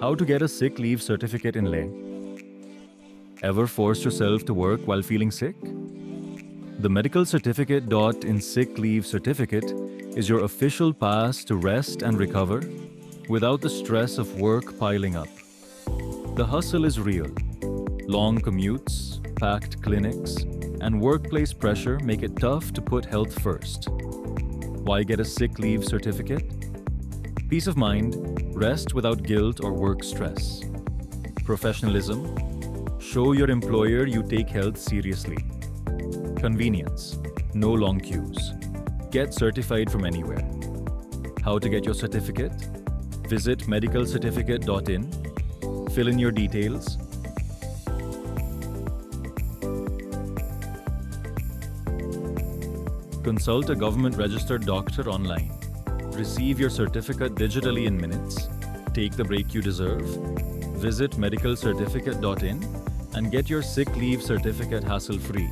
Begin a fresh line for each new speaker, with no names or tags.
How to get a sick leave certificate in Leh? Ever forced yourself to work while feeling sick? The medical certificate.in sick leave certificate is your official pass to rest and recover without the stress of work piling up. The hustle is real. Long commutes, packed clinics, and workplace pressure make it tough to put health first. Why get a sick leave certificate? Peace of mind, rest without guilt or work stress. Professionalism, show your employer you take health seriously. Convenience, no long queues. Get certified from anywhere. How to get your certificate? Visit medicalcertificate.in, fill in your details, consult a government-registered doctor online, receive your certificate digitally in minutes, take the break you deserve, visit medicalcertificate.in and get your sick leave certificate hassle-free.